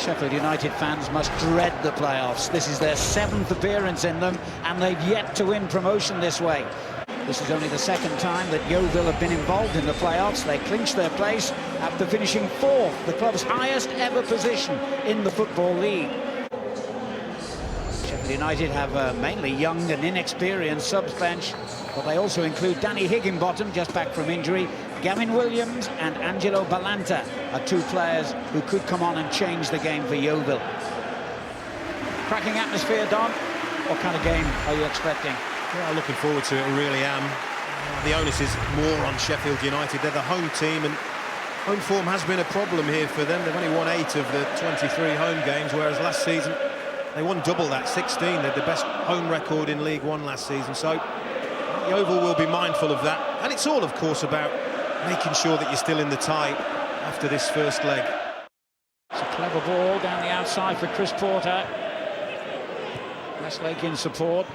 Sheffield United fans must dread the playoffs. This is their 7th appearance in them, and they've yet to win promotion this way. This is only the 2nd time that Yeovil have been involved in the playoffs. They clinched their place after finishing 4th, the club's highest ever position in the Football League. Sheffield United have mainly young and inexperienced subs bench, but they also include Danny Higginbottom, just back from injury. Gavin Williams and Angelo Balanta are 2 players who could come on and change the game for Yeovil. Cracking atmosphere, Don. What kind of game are you expecting? Yeah, looking forward to it, I really am. The onus is more on Sheffield United. They're the home team, and home form has been a problem here for them. They've only won 8 of the 23 home games, whereas last season they won double that, 16. They had the best home record in League One last season, so Yeovil will be mindful of that. And it's all, of course, about making sure that you're still in the tie after this first leg. It's a clever ball down the outside for Chris Porter. Westlake in support.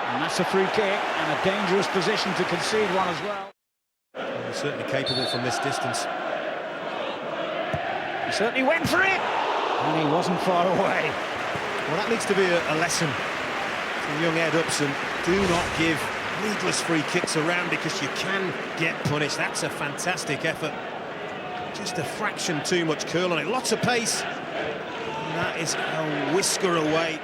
And that's a free kick, and a dangerous position to concede one as well. They're certainly capable from this distance. He certainly went for it, and he wasn't far away. Well, that needs to be a lesson to young Ed Upson. Do not give needless free kicks around, because you can get punished. That's a fantastic effort. Just a fraction too much curl on it. Lots of pace. And that is a whisker away.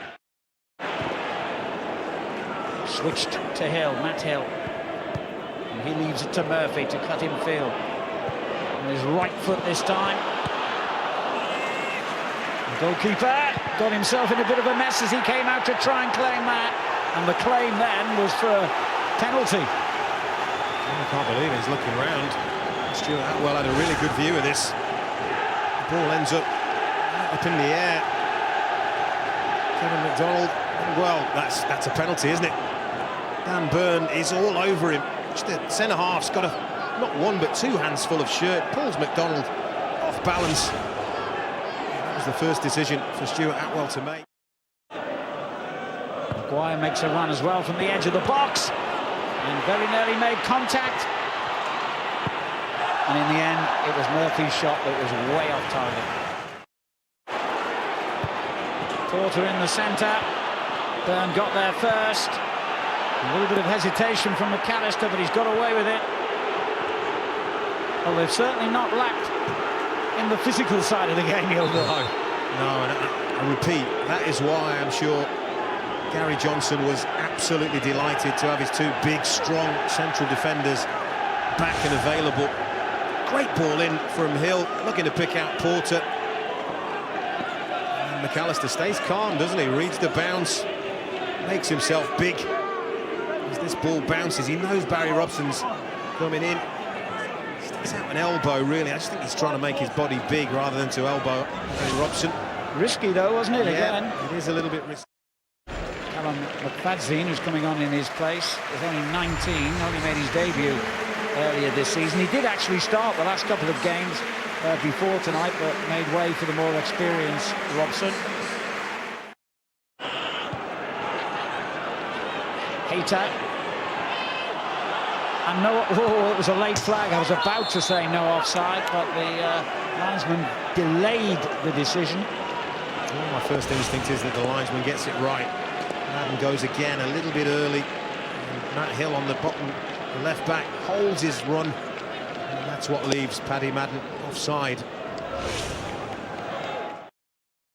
Switched to Hill, Matt Hill. And he leaves it to Murphy to cut in field. And his right foot this time. The goalkeeper got himself in a bit of a mess as he came out to try and claim that. And the claim then was for a penalty. I can't believe it. He's looking round. Stuart Atwell had a really good view of this. The ball ends up in the air. Kevin McDonald, well, that's a penalty, isn't it? Dan Burn is all over him. The centre-half's got not one but 2 hands full of shirt. Pulls McDonald off balance. That was the first decision for Stuart Atwell to make. Maguire makes a run as well from the edge of the box, and very nearly made contact. And in the end, it was Murphy's shot that was way off target. Porter in the centre. Byrne got there first. A little bit of hesitation from McAllister, but he's got away with it. Well, they've certainly not lacked in the physical side of the game, Yeovil. No, and I repeat, that is why I'm sure Gary Johnson was absolutely delighted to have his 2 big, strong central defenders back and available. Great ball in from Hill, looking to pick out Porter. And McAllister stays calm, doesn't he? Reads the bounce, makes himself big. As this ball bounces, he knows Barry Robson's coming in. Sticks out an elbow, really. I just think he's trying to make his body big rather than to elbow Barry Robson. Risky, though, wasn't it, again? It is a little bit risky. McFadzean, who's coming on in his place, is only 19, only made his debut earlier this season. He did actually start the last couple of games before tonight, but made way for the more experienced Robson. Hayter. And no, it was a late flag. I was about to say no offside, but the linesman delayed the decision. Well, my first instinct is that the linesman gets it right. Madden goes again a little bit early. And Matt Hill on the bottom, the left back, holds his run. And that's what leaves Paddy Madden offside.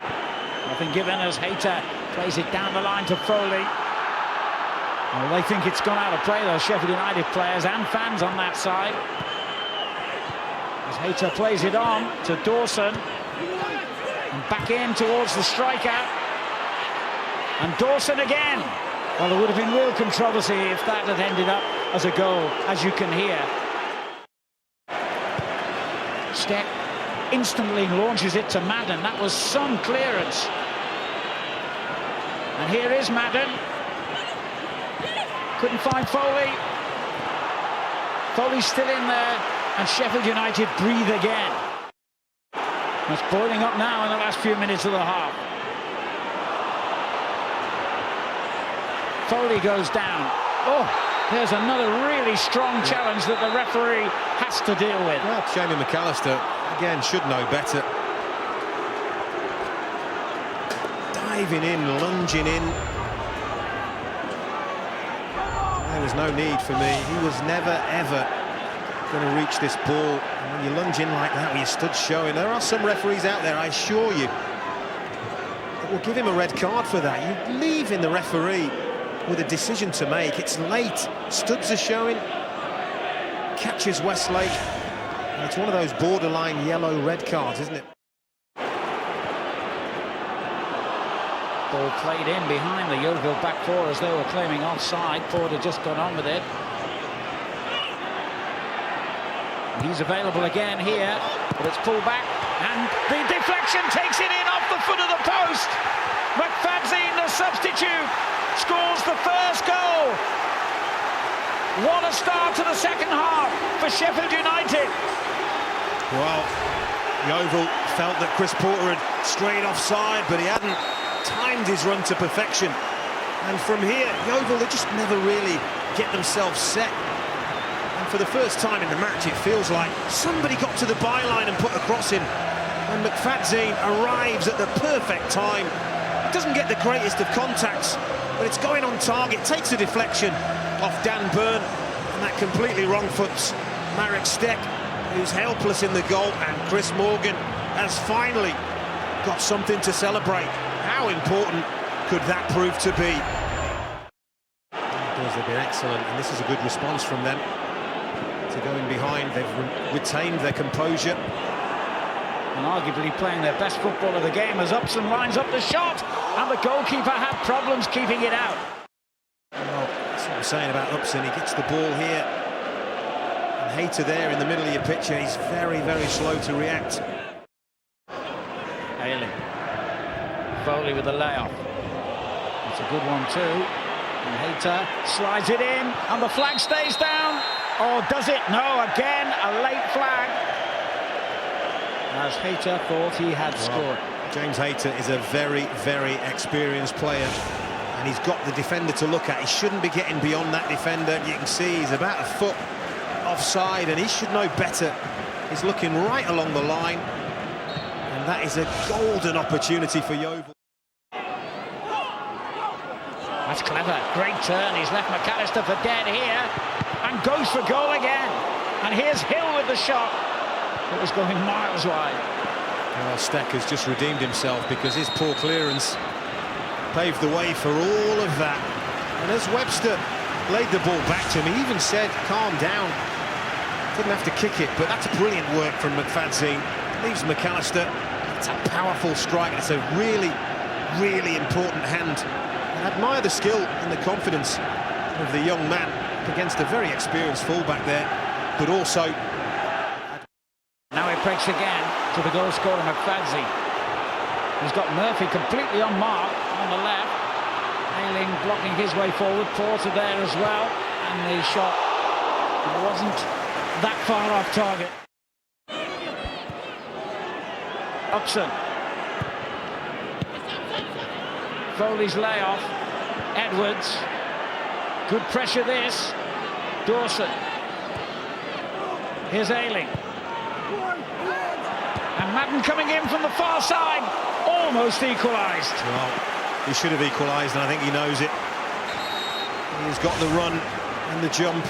Nothing given as Hayter plays it down the line to Foley. Well, they think it's gone out of play, those Sheffield United players and fans on that side. As Hayter plays it on to Dawson. And back in towards the striker. And Dawson again. Well, there would have been real controversy if that had ended up as a goal, as you can hear. Steck instantly launches it to Madden. That was some clearance. And here is Madden. Couldn't find Foley. Foley's still in there, and Sheffield United breathe again. It's boiling up now in the last few minutes of the half. Foley goes down. Oh, there's another really strong challenge that the referee has to deal with. Well, Jamie McAllister, again, should know better. diving in, lunging in. There was no need for me. He was never, ever going to reach this ball. And when you lunge in like that, when you stood showing, there are some referees out there, I assure you, that will give him a red card for that. You leave in the referee with a decision to make. It's late. Studs are showing. Catches Westlake. And it's one of those borderline yellow-red cards, isn't it? Ball played in behind the Yeovil back four as they were claiming offside. Ford had just gone on with it. He's available again here, but it's pulled back, and the deflection takes it in off the foot of the post. McFadzean, the substitute, scores the first goal. What a start to the second half for Sheffield United. Well, Yeovil felt that Chris Porter had strayed offside, but he hadn't timed his run to perfection. And from here, Yeovil, they just never really get themselves set. And for the first time in the match, it feels like somebody got to the byline and put a cross in. And McFadzean arrives at the perfect time. He doesn't get the greatest of contacts, but it's going on target, takes a deflection off Dan Byrne, and that completely wrong-foots Marek Steck, who's helpless in the goal, and Chris Morgan has finally got something to celebrate. How important could that prove to be? They've been excellent, and this is a good response from them to go in behind. They've retained their composure. And arguably playing their best football of the game as Upson lines up the shot, and the goalkeeper had problems keeping it out. Well, that's what I'm saying about Upson. He gets the ball here, and Hayter there in the middle of your picture. He's very, very slow to react. Ailing. Foley with the layoff. It's a good one too. And Hayter slides it in, and the flag stays down. Or does it? No, again, a late flag. As Hayter thought he had scored. James Hayter is a very, very experienced player, and he's got the defender to look at. He shouldn't be getting beyond that defender. You can see he's about a foot offside, and he should know better. He's looking right along the line, and that is a golden opportunity for Yeovil. That's clever, great turn. He's left McAllister for dead here, and goes for goal again. And here's Hill with the shot. It was going miles wide. Well, Steck has just redeemed himself, because his poor clearance paved the way for all of that. And as Webster laid the ball back to him, he even said, calm down. Didn't have to kick it, but that's brilliant work from McFadzean. Leaves McAllister. It's a powerful strike. It's a really, really important hand. I admire the skill and the confidence of the young man against a very experienced fullback there, but also... Now it breaks again to the goal scorer McFadzean. He's got Murphy completely on mark on the left. Ailing blocking his way forward, Porter there as well, and the shot wasn't that far off target. Upson. Foley's layoff. Edwards. Good pressure this. Dawson. Here's Ailing. And Madden coming in from the far side, almost equalised. Well, he should have equalised, and I think he knows it. He's got the run and the jump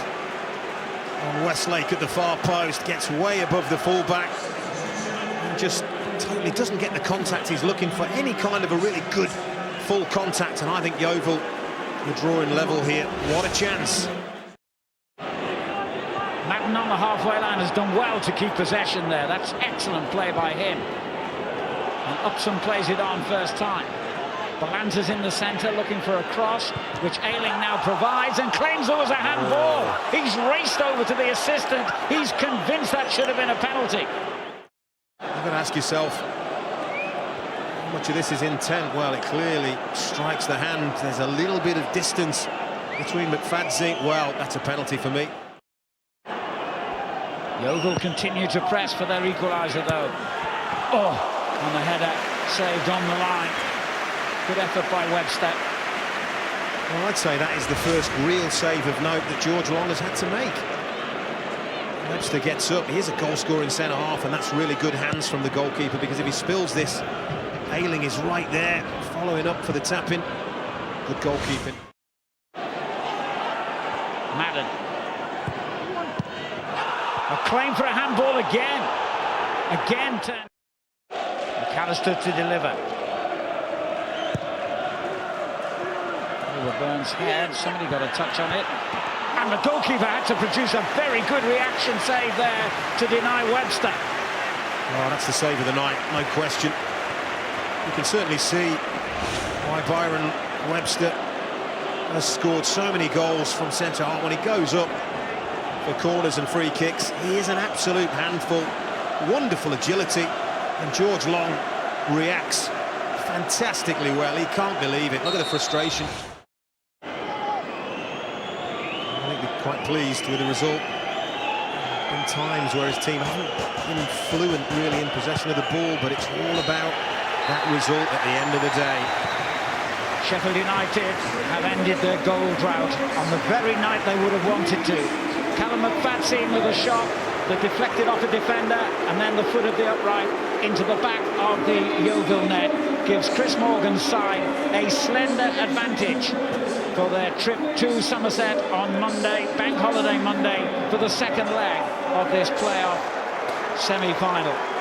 on Westlake at the far post, gets way above the fullback, and just totally doesn't get the contact he's looking for, any kind of a really good full contact, and I think Yeovil were drawing level here. What a chance. Madden on the halfway line has done well to keep possession there. That's excellent play by him. And Upson plays it on first time. Balanta's in the centre looking for a cross, which Ailing now provides and claims there was a handball. He's raced over to the assistant. He's convinced that should have been a penalty. You've got to ask yourself, how much of this is intent? Well, it clearly strikes the hand. There's a little bit of distance between McFadzean. Well, that's a penalty for me. Yeovil continue to press for their equaliser, though. Oh, and the header saved on the line. Good effort by Webster. Well, I'd say that is the first real save of note that George Long has had to make. Webster gets up. He is a goal-scoring centre-half, and that's really good hands from the goalkeeper, because if he spills this, Ailing is right there, following up for the tap-in. Good goalkeeping. Madden. A claim for a handball again. Again to McAllister to deliver. Over Burns' head, somebody got a touch on it. And the goalkeeper had to produce a very good reaction save there to deny Webster. Oh, that's the save of the night, no question. You can certainly see why Byron Webster has scored so many goals from centre-half. When he goes up for corners and free kicks, he is an absolute handful. Wonderful agility, and George Long reacts fantastically well. He can't believe it. Look at the frustration. I think we're quite pleased with the result. Been times where his team hasn't been fluent really in possession of the ball, but it's all about that result at the end of the day. Sheffield United have ended their goal drought on the very night they would have wanted to. Callum McFadzean with a shot that deflected off a defender, and then the foot of the upright into the back of the Yeovil net gives Chris Morgan's side a slender advantage for their trip to Somerset on Monday, Bank Holiday Monday, for the second leg of this playoff semi-final.